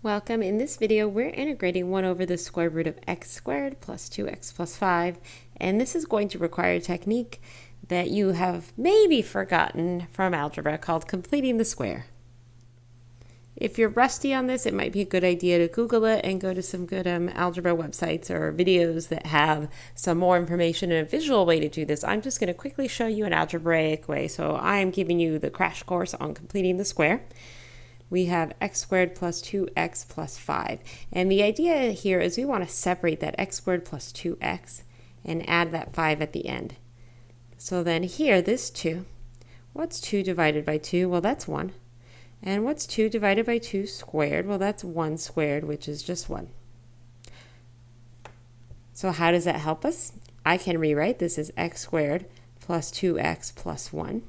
Welcome. In this video, we're integrating 1 over the square root of x squared plus 2x plus 5. And this is going to require a technique that you have maybe forgotten from algebra called completing the square. If you're rusty on this, it might be a good idea to Google it and go to some good algebra websites or videos that have some more information and a visual way to do this. I'm just going to quickly show you an algebraic way. So I am giving you the crash course on completing the square. We have x squared plus 2x plus 5. And the idea here is we want to separate that x squared plus 2x and add that 5 at the end. So then here, this 2, what's 2 divided by 2? Well, that's 1. And what's 2 divided by 2 squared? Well, that's 1 squared, which is just 1. So how does that help us? I can rewrite this as x squared plus 2x plus 1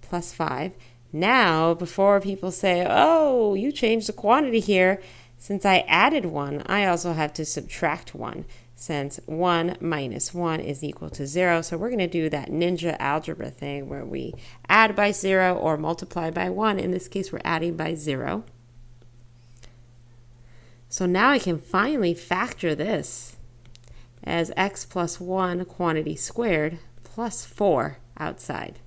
plus 5. Now, before people say, oh, you changed the quantity here, since I added 1, I also have to subtract 1, since 1 minus 1 is equal to 0. So we're going to do that ninja algebra thing where we add by 0 or multiply by 1. In this case, we're adding by 0. So now I can finally factor this as x plus 1 quantity squared plus 4 outside.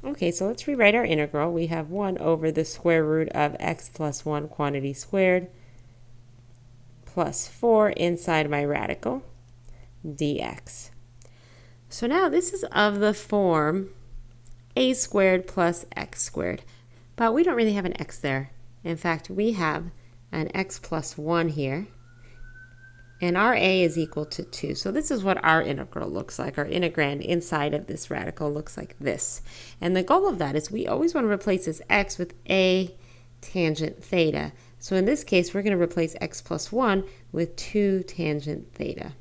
Okay, so let's rewrite our integral. We have 1 over the square root of x plus 1 quantity squared plus 4 inside my radical dx. So now this is of the form a squared plus x squared, but we don't really have an x there. In fact, we have an x plus 1 here, and our a is equal to 2. So this is what our integral looks like. Our integrand inside of this radical looks like this. And the goal of that is we always want to replace this x with a tangent theta. So in this case, we're going to replace x plus 1 with 2 tangent theta.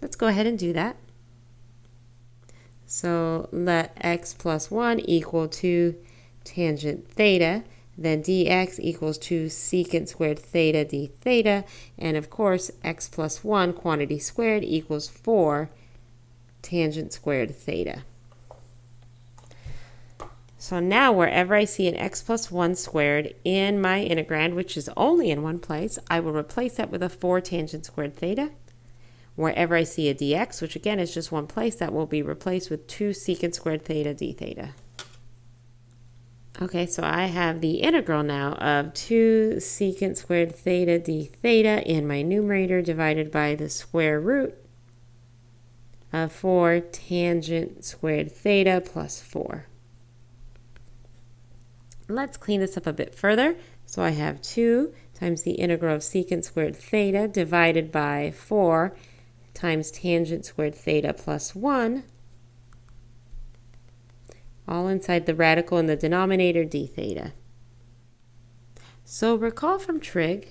Let's go ahead and do that. So let x plus 1 equal 2 tangent theta. Then dx equals 2 secant squared theta d theta. And of course, x plus 1 quantity squared equals 4 tangent squared theta. So now wherever I see an x plus 1 squared in my integrand, which is only in one place, I will replace that with a 4 tangent squared theta. Wherever I see a dx, which again is just one place, that will be replaced with 2 secant squared theta d theta. Okay, so I have the integral now of 2 secant squared theta d theta in my numerator divided by the square root of 4 tangent squared theta plus 4. Let's clean this up a bit further. So I have 2 times the integral of secant squared theta divided by 4 times tangent squared theta plus 1. All inside the radical in the denominator d theta. So recall from trig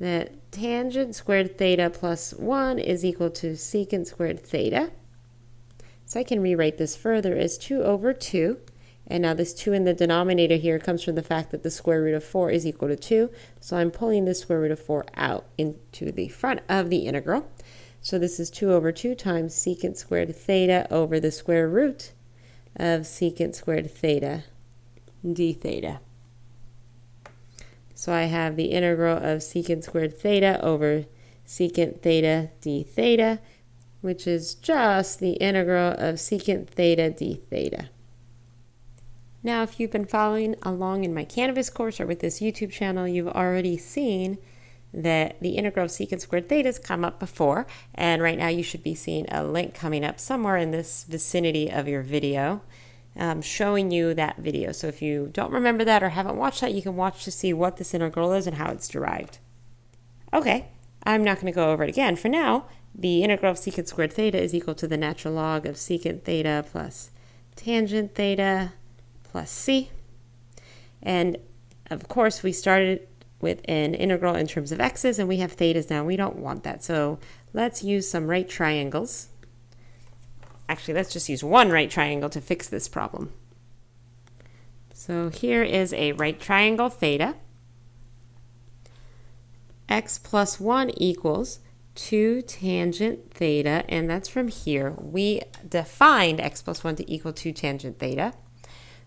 that tangent squared theta plus 1 is equal to secant squared theta. So I can rewrite this further as 2 over 2. And now this 2 in the denominator here comes from the fact that the square root of 4 is equal to 2. So I'm pulling the square root of 4 out into the front of the integral. So this is 2 over 2 times secant squared theta over the square root of secant squared theta d theta. So I have the integral of secant squared theta over secant theta d theta, which is just the integral of secant theta d theta. Now, if you've been following along in my Canvas course or with this YouTube channel, you've already seen that the integral of secant squared theta has come up before, and right now you should be seeing a link coming up somewhere in this vicinity of your video showing you that video. So if you don't remember that or haven't watched that, you can watch to see what this integral is and how it's derived. Okay, I'm not going to go over it again. For now, the integral of secant squared theta is equal to the natural log of secant theta plus tangent theta plus c. And of course, we started with an integral in terms of x's, and we have thetas now. We don't want that. So let's use some right triangles. Actually, let's just use one right triangle to fix this problem. So here is a right triangle theta. X plus 1 equals 2 tangent theta, and that's from here. We defined x plus 1 to equal 2 tangent theta.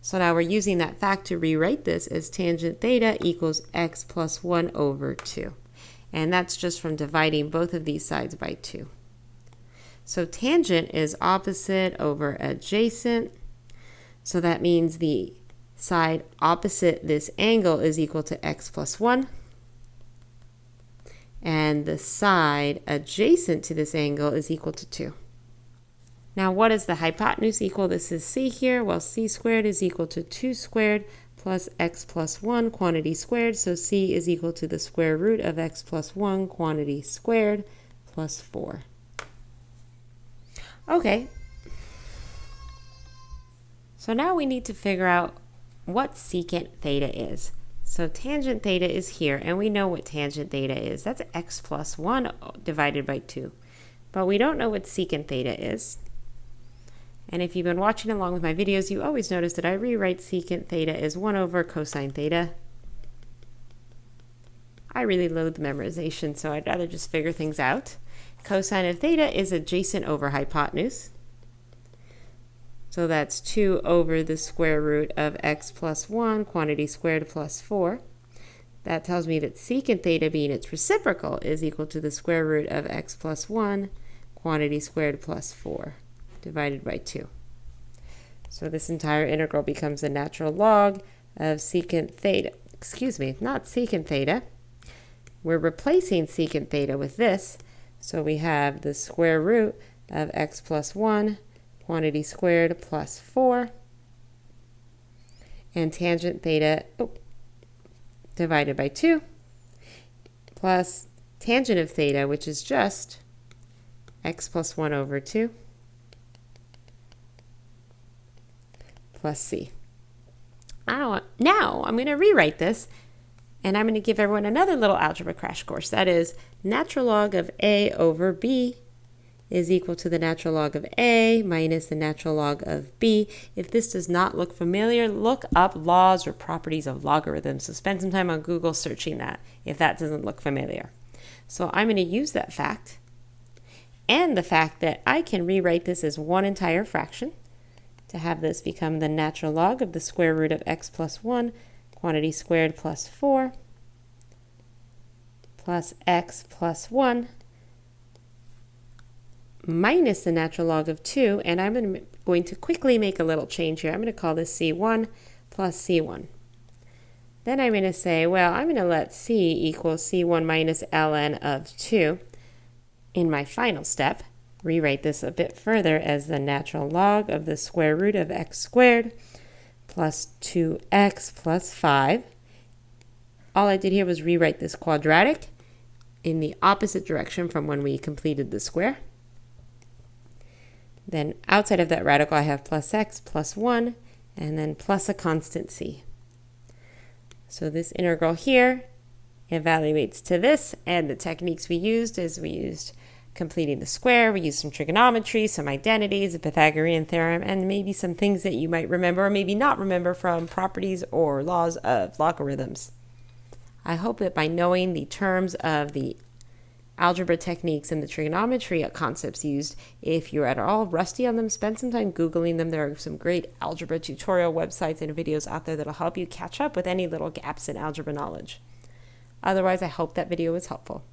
So now we're using that fact to rewrite this as tangent theta equals x plus 1 over 2. And that's just from dividing both of these sides by 2. So tangent is opposite over adjacent. So that means the side opposite this angle is equal to x plus 1. And the side adjacent to this angle is equal to 2. Now what is the hypotenuse equal? This is c here. Well, c squared is equal to 2 squared plus x plus 1 quantity squared. So c is equal to the square root of x plus 1 quantity squared plus 4. Okay. So now we need to figure out what secant theta is. So tangent theta is here, and we know what tangent theta is. That's x plus 1 divided by 2. But we don't know what secant theta is. And if you've been watching along with my videos, you always notice that I rewrite secant theta as 1 over cosine theta. I really loathe the memorization, so I'd rather just figure things out. Cosine of theta is adjacent over hypotenuse. So that's 2 over the square root of x plus 1, quantity squared plus 4. That tells me that secant theta, being its reciprocal, is equal to the square root of x plus 1, quantity squared plus 4, divided by 2. So this entire integral becomes the natural log of secant theta. Excuse me, not secant theta. We're replacing secant theta with this. So we have the square root of x plus 1, quantity squared plus 4, and tangent theta divided by 2, plus tangent of theta, which is just x plus 1 over 2, plus c. Now I'm going to rewrite this, and I'm going to give everyone another little algebra crash course. That is, natural log of a over b is equal to the natural log of a minus the natural log of b. If this does not look familiar, look up laws or properties of logarithms. So spend some time on Google searching that if that doesn't look familiar. So I'm going to use that fact and the fact that I can rewrite this as one entire fraction to have this become the natural log of the square root of x plus 1, quantity squared plus 4, plus x plus 1, minus the natural log of 2, and I'm going to quickly make a little change here. I'm going to call this c1 plus c1. Then I'm going to say, well, I'm going to let c equal c1 minus ln of 2 in my final step. Rewrite this a bit further as the natural log of the square root of x squared plus 2x plus 5. All I did here was rewrite this quadratic in the opposite direction from when we completed the square. Then outside of that radical, I have plus x plus 1, and then plus a constant c. So this integral here evaluates to this, and the techniques we used is we used completing the square, we used some trigonometry, some identities, a Pythagorean theorem, and maybe some things that you might remember or maybe not remember from properties or laws of logarithms. I hope that by knowing the terms of the algebra techniques and the trigonometry concepts used, if you're at all rusty on them, spend some time Googling them. There are some great algebra tutorial websites and videos out there that'll help you catch up with any little gaps in algebra knowledge. Otherwise, I hope that video was helpful.